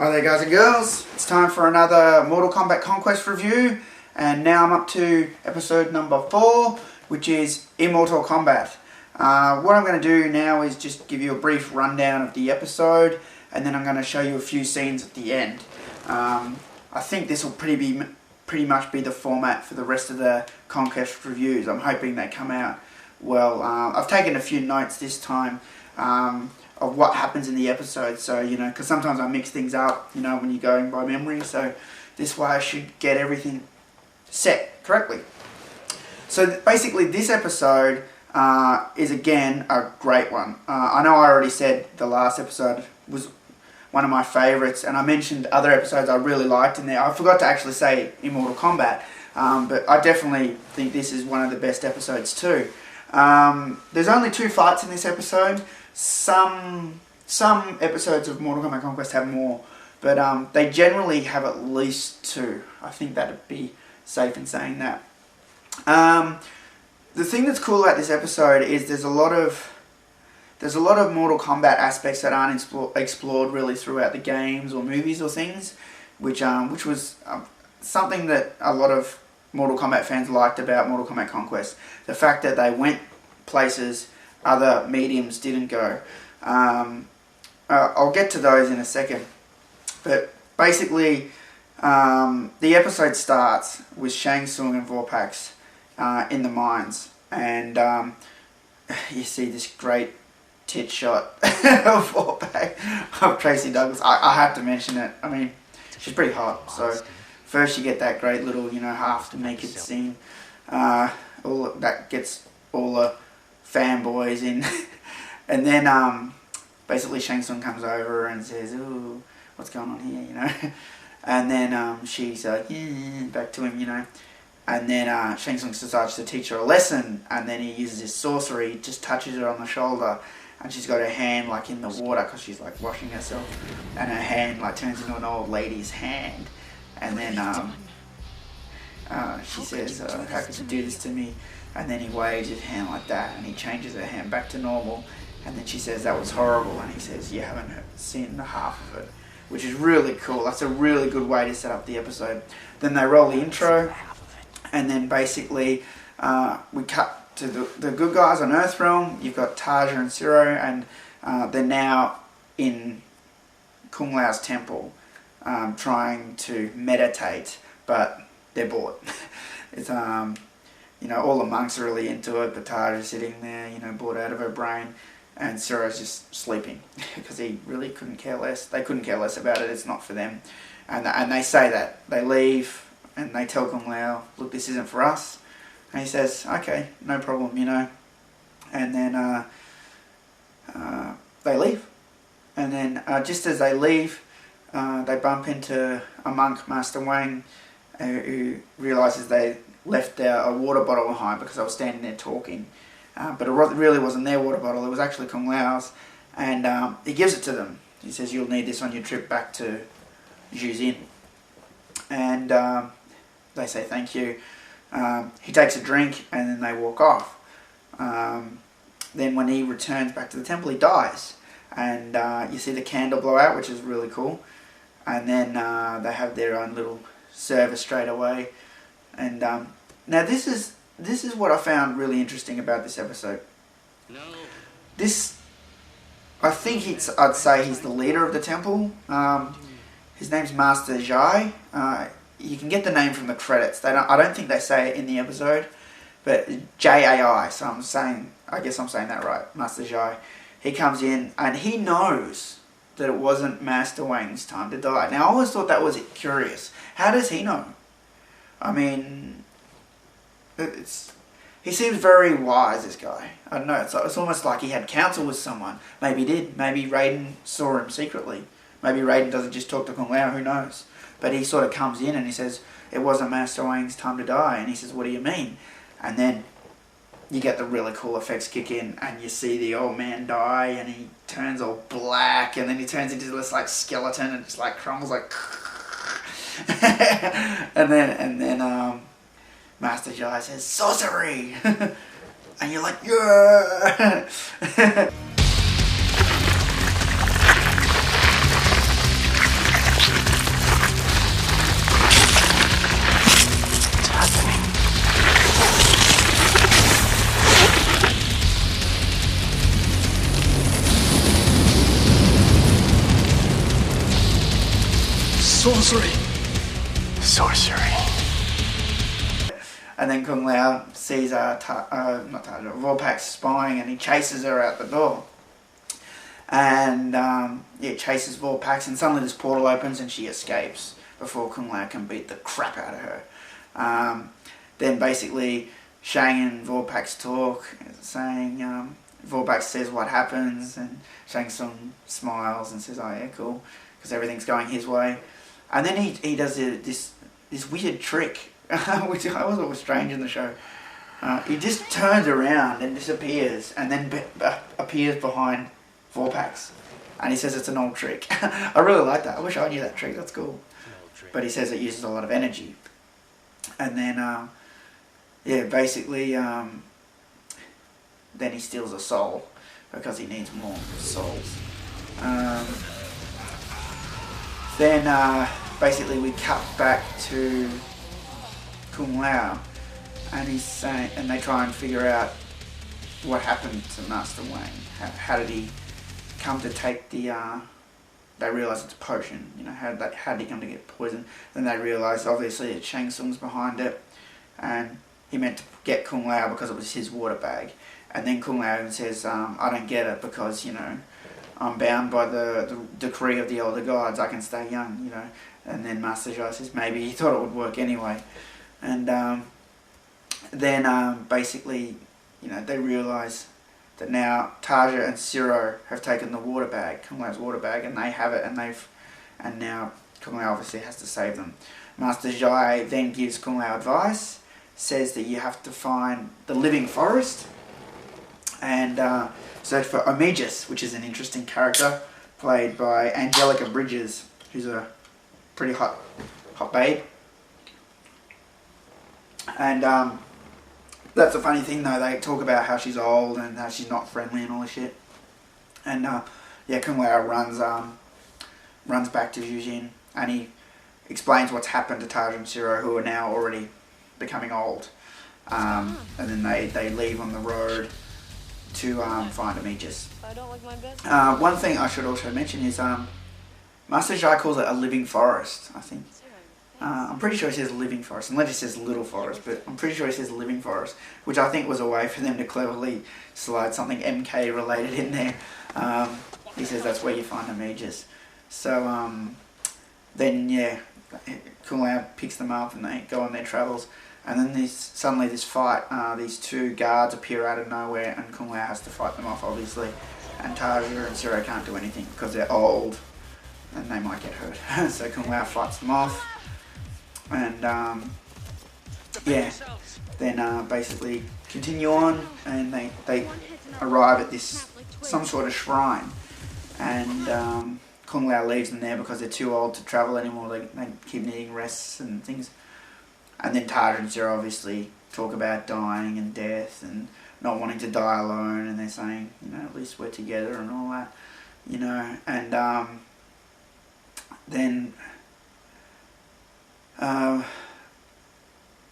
Hi there guys and girls, it's time for another Mortal Kombat Conquest review, and now I'm up to episode number 4, which is Immortal Kombat. What I'm going to do now is just give you a brief rundown of the episode, and then I'm going to show you a few scenes at the end. I think this will pretty much be the format for the rest of the Conquest reviews. I'm hoping they come out well. I've taken a few notes this time of what happens in the episode, so because sometimes I mix things up when you're going by memory, so this way I should get everything set correctly. So basically this episode is again a great one. I know I already said the last episode was one of my favourites, and I mentioned other episodes I really liked in there. I forgot to actually say Immortal Combat, but I definitely think this is one of the best episodes too. There's only 2 fights in this episode. Some episodes of Mortal Kombat Conquest have more, but they generally have at least 2. I think that'd be safe in saying that. The thing that's cool about this episode is there's a lot of Mortal Kombat aspects that aren't explored really throughout the games or movies or things, which was something that a lot of Mortal Kombat fans liked about Mortal Kombat Conquest. The fact that they went places other mediums didn't go. I'll get to those in a second. But basically, the episode starts with Shang Tsung and Vorpax in the mines. And you see this great tit shot of Vorpax, of Tracy Douglas. I have to mention it. I mean, she's pretty hot. So first you get that great little, half naked scene. That gets all the fanboys in. And then basically Shang Tsung comes over and says, "Ooh, what's going on here?" And then she's like, back to him, And then Shang Tsung decides to teach her a lesson, and then he uses his sorcery, just touches her on the shoulder, and she's got her hand like in the water because she's like washing herself, and her hand like turns into an old lady's hand. And then she says, "How could you do this to me?" And then he waves his hand like that, and he changes her hand back to normal. And then she says, "That was horrible." And he says, "You haven't seen the half of it," which is really cool. That's a really good way to set up the episode. Then they roll the intro, and then basically we cut to the good guys on Earthrealm. You've got Taja and Zero, and they're now in Kung Lao's temple trying to meditate, but they're bored. It's all the monks are really into it, but Taja's sitting there, bored out of her brain, and Zero's just sleeping because he really couldn't care less. They couldn't care less about it. It's not for them, and they say that. They leave and they tell Kung Lao, "Look, this isn't for us." And he says, "Okay, no problem," And then they leave, and then just as they leave, they bump into a monk, Master Wang, who realizes they left a water bottle behind because I was standing there talking, but it really wasn't their water bottle. It was actually Kung Lao's, and he gives it to them. He says, "You'll need this on your trip back to Juzin," and they say thank you. He takes a drink, and then they walk off. Then when he returns back to the temple, he dies, and you see the candle blow out, which is really cool. And then they have their own little service straight away. And now this is what I found really interesting about this episode. I think I'd say he's the leader of the temple. His name's Master Jai. You can get the name from the credits. I don't think they say it in the episode, but Jai. So I guess I'm saying that right. Master Jai. He comes in and he knows that it wasn't Master Wang's time to die. Now I always thought that was curious. How does he know? I mean, he seems very wise, this guy. I don't know, it's almost like he had counsel with someone. Maybe he did. Maybe Raiden saw him secretly. Maybe Raiden doesn't just talk to Kung Lao, who knows. But he sort of comes in and he says, "It wasn't Master Wang's time to die." And he says, "What do you mean?" And then you get the really cool effects kick in, and you see the old man die, and he turns all black, and then he turns into this like skeleton and just like crumbles like and then Master Jai says, "Sorcery!" And you're like, yeah! Sorcery. And then Kung Lao sees Vorpax spying, and he chases her out the door. And chases Vorpax, and suddenly this portal opens and she escapes before Kung Lao can beat the crap out of her. Then basically Shang and Vorpax talk, saying Vorpax says what happens, and Shang Tsung smiles and says, "Oh yeah, cool," because everything's going his way. And then he does this weird trick, which I was always strange in the show. He just turns around and disappears, and then appears behind Vorpax, and he says it's an old trick. I really like that. I wish I knew that trick. That's cool. But he says it uses a lot of energy. And then, basically, then he steals a soul because he needs more souls. Then basically we cut back to Kung Lao, and he's saying, and they try and figure out what happened to Master Wang. How did he come to take the? They realise it's a potion. You know, how did he come to get poisoned? Then they realise obviously that Shang Tsung's behind it, and he meant to get Kung Lao because it was his water bag. And then Kung Lao says, "I don't get it because I'm bound by the decree of the elder gods. I can stay young, And then Master Jai says maybe he thought it would work anyway. And then basically, they realise that now Taja and Siro have taken the water bag, Kung Lao's water bag, and they have it, and now Kung Lao obviously has to save them. Master Jai then gives Kung Lao advice, says that you have to find the living forest and search for Omegas, which is an interesting character played by Angelica Bridges, who's a pretty hot babe. And that's a funny thing though, they talk about how she's old and how she's not friendly and all this shit. And Kung Lao runs back to Yujin, and he explains what's happened to Taj and Siro, who are now already becoming old. And then they leave on the road to find Omegas. One thing I should also mention is Master Jai calls it a living forest, I think. I'm pretty sure he says living forest, unless he says little forest, but I'm pretty sure he says living forest, which I think was a way for them to cleverly slide something MK related in there. He says that's where you find Omegas. So then Kung Lao picks them up and they go on their travels, and then suddenly this fight, these two guards appear out of nowhere, and Kung Lao has to fight them off obviously, and Taja and Siro can't do anything because they're old and they might get hurt. So Kung Lao fights them off. And then basically continue on, and they arrive at some sort of shrine, and Kung Lao leaves them there because they're too old to travel anymore. They keep needing rests and things. And then Taja and Zero obviously talk about dying and death and not wanting to die alone, and they're saying, at least we're together and all that, and then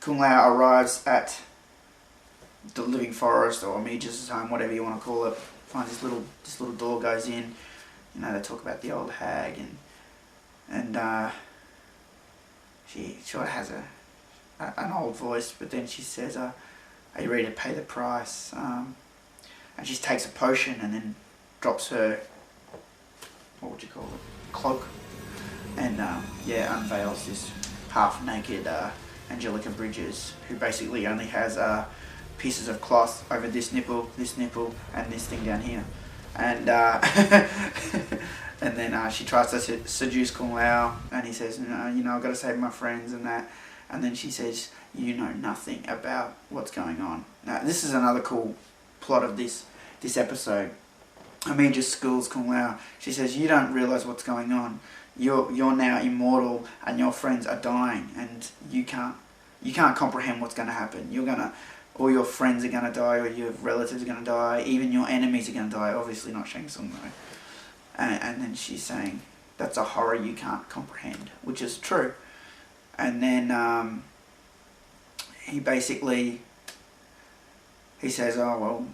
Kung Lao arrives at the living forest, or Omegas' home, whatever you want to call it. Finds this little door, goes in. They talk about the old hag, and she sort of has an old voice, but then she says, "Are you ready to pay the price?" And she takes a potion and then drops her, what would you call it, cloak, and unveils this half-naked Angelica Bridges, who basically only has pieces of cloth over this nipple, and this thing down here. And and then she tries to seduce Kung Lao, and he says, I've got to save my friends and that. And then she says, "You know nothing about what's going on." Now, this is another cool plot of this episode. Omegas schools Kung Lao. She says, "You don't realise what's going on. You're now immortal, and your friends are dying, and you can't comprehend what's going to happen. All your friends are going to die, or your relatives are going to die, even your enemies are going to die." Obviously not Shang Tsung though. And then she's saying, "That's a horror you can't comprehend," which is true. And then he says, "Oh well,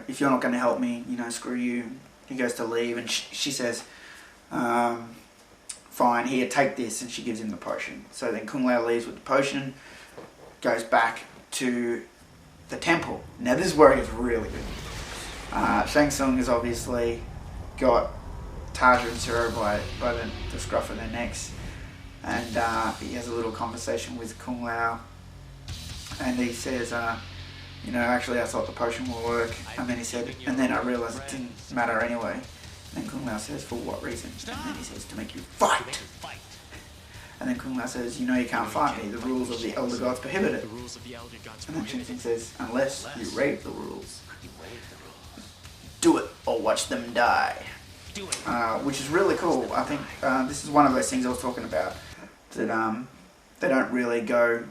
if you're not going to help me, screw you." He goes to leave, and she says, fine, here, take this, and she gives him the potion. So then Kung Lao leaves with the potion, goes back to the temple. Now this is where it gets really good. Shang Tsung has obviously got Taja and Zero by the scruff of their necks, and he has a little conversation with Kung Lao, and he says, you know, actually I thought the potion will work, and then he said, and then I realised it didn't matter anyway. And then Kung Lao says, for what reason? And then he says, to make you fight. And then Kung Lao says, you know you can't fight me, the rules of the Elder Gods prohibit it. And then Shang Tsung says, unless you raid the rules. Do it, or watch them die. Which is really cool. I think this is one of those things I was talking about, that they don't really go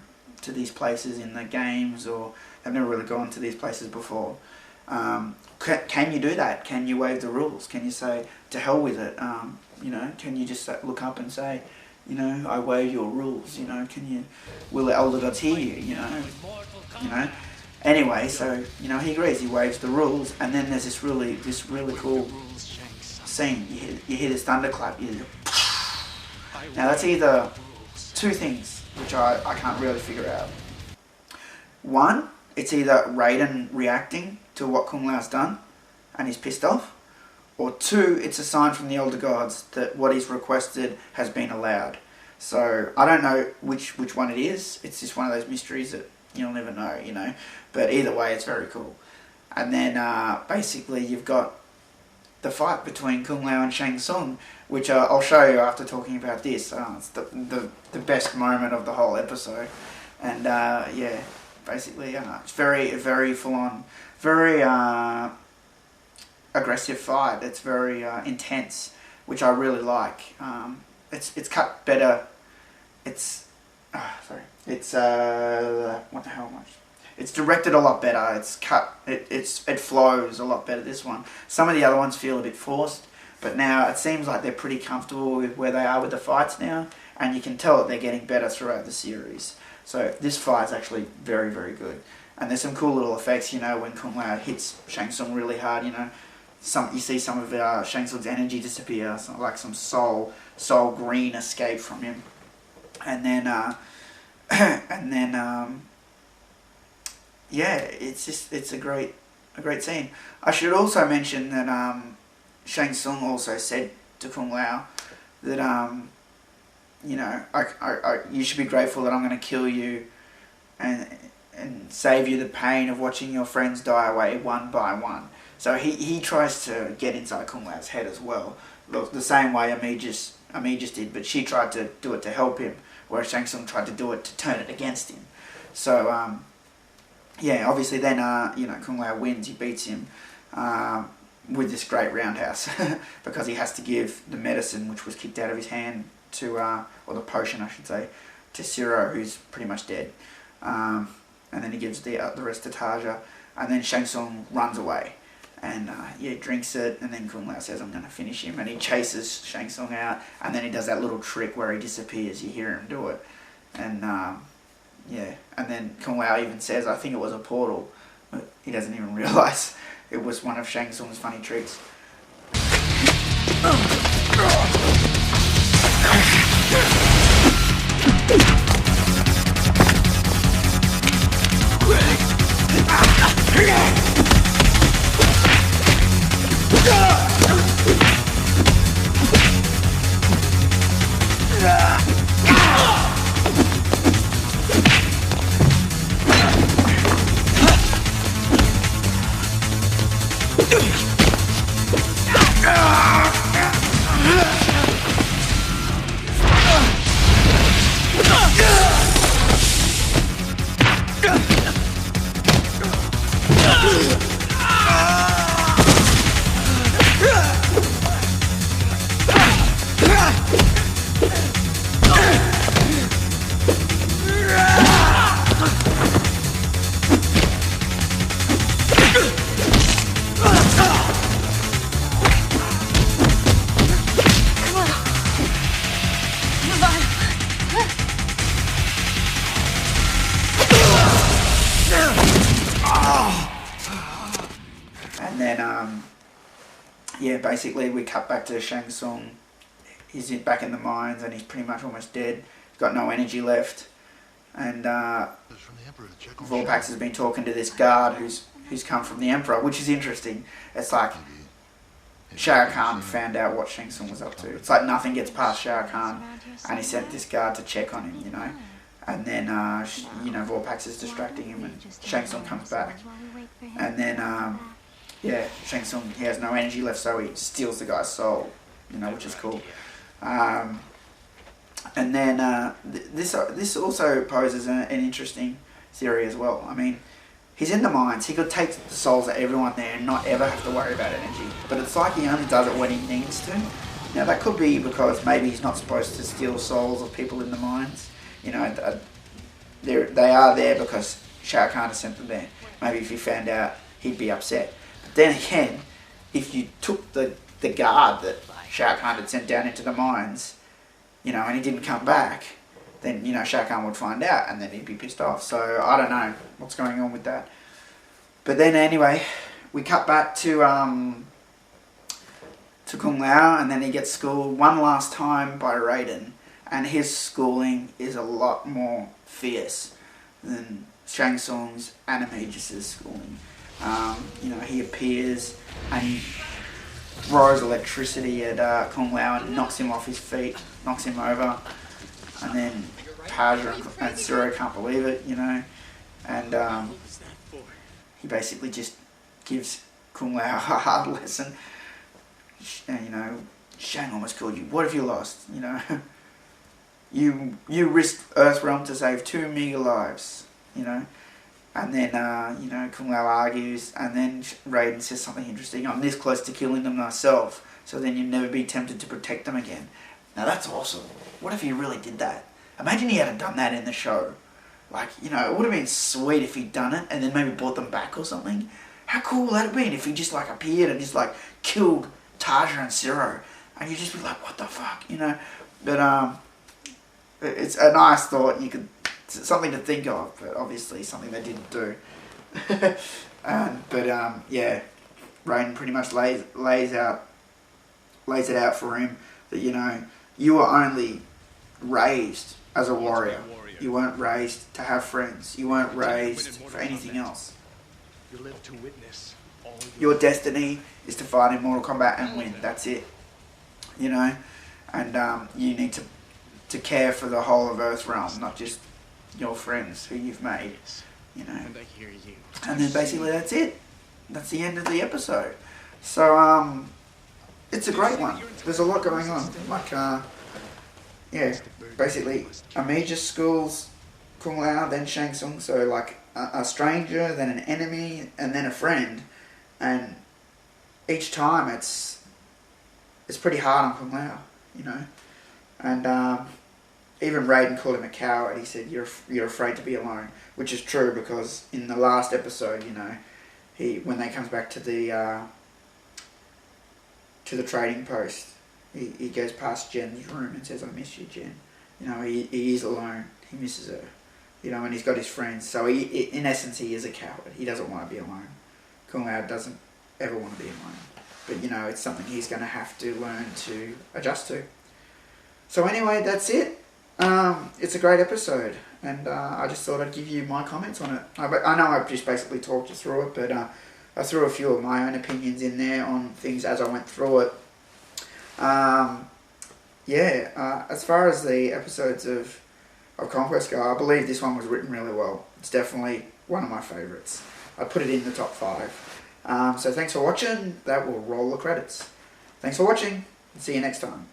to these places in the games, or they've never really gone to these places before. Can you do that? Can you waive the rules? Can you say, to hell with it? You know, can you just look up and say, you know, I waive your rules, you know, will the Elder Gods hear you, you know? Anyway, so, you know, he agrees, he waives the rules, and then there's this really cool scene. You hear this thunderclap. Now that's either two things which I can't really figure out. One, it's either Raiden reacting to what Kung Lao's done and he's pissed off, or two, it's a sign from the Elder Gods that what he's requested has been allowed. So I don't know which one it is. It's just one of those mysteries that you'll never know, you know. But either way, it's very cool. And then basically you've got the fight between Kung Lao and Shang Tsung, which I'll show you after talking about this. It's the best moment of the whole episode. And yeah, basically it's very full on, very aggressive fight. It's very intense, which I really like. It's cut better. It's It's what the hell am I? It's directed a lot better. It's cut. It flows a lot better. This one. Some of the other ones feel a bit forced, but now it seems like they're pretty comfortable with where they are with the fights now, and you can tell that they're getting better throughout the series. So this fight's actually very good, and there's some cool little effects. You know, when Kung Lao hits Shang Tsung really hard, you know, you see some of Shang Tsung's energy disappear, like some soul green escape from him, and then yeah, it's a great scene. I should also mention that Shang Tsung also said to Kung Lao that you know, you should be grateful that I'm going to kill you and save you the pain of watching your friends die away one by one. So he tries to get inside Kung Lao's head as well, the same way Ami just did, but she tried to do it to help him, whereas Shang Tsung tried to do it to turn it against him. So yeah, obviously then you know, Kung Lao wins. He beats him with this great roundhouse because he has to give the medicine which was kicked out of his hand to, or the potion I should say, to Zero, who's pretty much dead. And then he gives the rest to Taja, and then Shang Tsung runs away. And yeah, drinks it, and then Kung Lao says, I'm going to finish him, and he chases Shang Tsung out, and then he does that little trick where he disappears. You hear him do it. And yeah, and then Kung Lao even says, I think it was a portal, but he doesn't even realise it was one of Shang Tsung's funny tricks. And then, yeah, basically we cut back to Shang Tsung. he's back in the mines and he's pretty much almost dead. He's got no energy left. And Vorpax has been talking to this guard who's come from the Emperor, which is interesting. It's like Shao Kahn found out what Shang Tsung was up to. It's like nothing gets past Shao Kahn, and he sent this guard to check on him, you know. And then, you know, Vorpax is distracting him, and Shang Tsung comes back. And then, yeah, Shang Tsung, he has no energy left, so he steals the guy's soul, you know, which is cool. And then this also poses an interesting theory as well. I mean, he's in the mines. He could take the souls of everyone there and not ever have to worry about energy. But it's like he only does it when he needs to. Now, that could be because maybe he's not supposed to steal souls of people in the mines. You know, they are there because Shao Kahn has sent them there. Maybe if he found out, he'd be upset. But then again, if you took the guard that Shao Kahn had sent down into the mines, you know, and he didn't come back, then, you know, Shao Kahn would find out and then he'd be pissed off. So I don't know what's going on with that. But then anyway, we cut back to Kung Lao, and then he gets schooled one last time by Raiden, and his schooling is a lot more fierce than Shang Tsung's and Amagus' schooling. You know, he appears and he throws electricity at Kung Lao and knocks him off his feet, knocks him over, and then Taja and Zero can't believe it, you know, and he basically just gives Kung Lao a hard lesson. And, you know, Shang almost killed you. What have you lost? You know, you risked Earthrealm to save 2 meager lives, you know. And then, you know, Kung Lao argues, and then Raiden says something interesting. I'm this close to killing them myself, so then you'd never be tempted to protect them again. Now that's awesome. What if he really did that? Imagine he had done that in the show. Like, you know, it would have been sweet if he'd done it, and then maybe brought them back or something. How cool would that have been if he just, like, appeared and just, like, killed Taja and Zero, and you just be like, what the fuck, you know? But it's a nice thought. It's something to think of, but obviously something they didn't do. Yeah, Raiden pretty much lays it out for him that, you know, you were only raised as a warrior. You weren't raised to have friends. You weren't raised for anything else. You live to witness all your destiny is to fight in Mortal Kombat and win. That's it. You know? And you need to care for the whole of Earthrealm, not just your friends who you've made. You know? And then basically that's it. That's the end of the episode. So, it's a great one. There's a lot going on. Like, yeah, basically, Amagus schools Kung Lao, then Shang Tsung. So, like, a stranger, then an enemy, and then a friend. And each time it's pretty hard on Kung Lao, you know. And even Raiden called him a coward. He said, you're afraid to be alone, which is true, because in the last episode, you know, when they comes back to the trading post, he goes past Jen's room and says, I miss you, Jen. You know, he is alone. He misses her. You know, and he's got his friends. So in essence, he is a coward. He doesn't want to be alone. Kung Lao doesn't ever want to be alone. But, you know, it's something he's going to have to learn to adjust to. So anyway, that's it. It's a great episode. And I just thought I'd give you my comments on it. I know I've just basically talked you through it, but I threw a few of my own opinions in there on things as I went through it. As far as the episodes of Conquest go, I believe this one was written really well. It's definitely one of my favourites. I put it in the top 5. So thanks for watching. That will roll the credits. Thanks for watching. See you next time.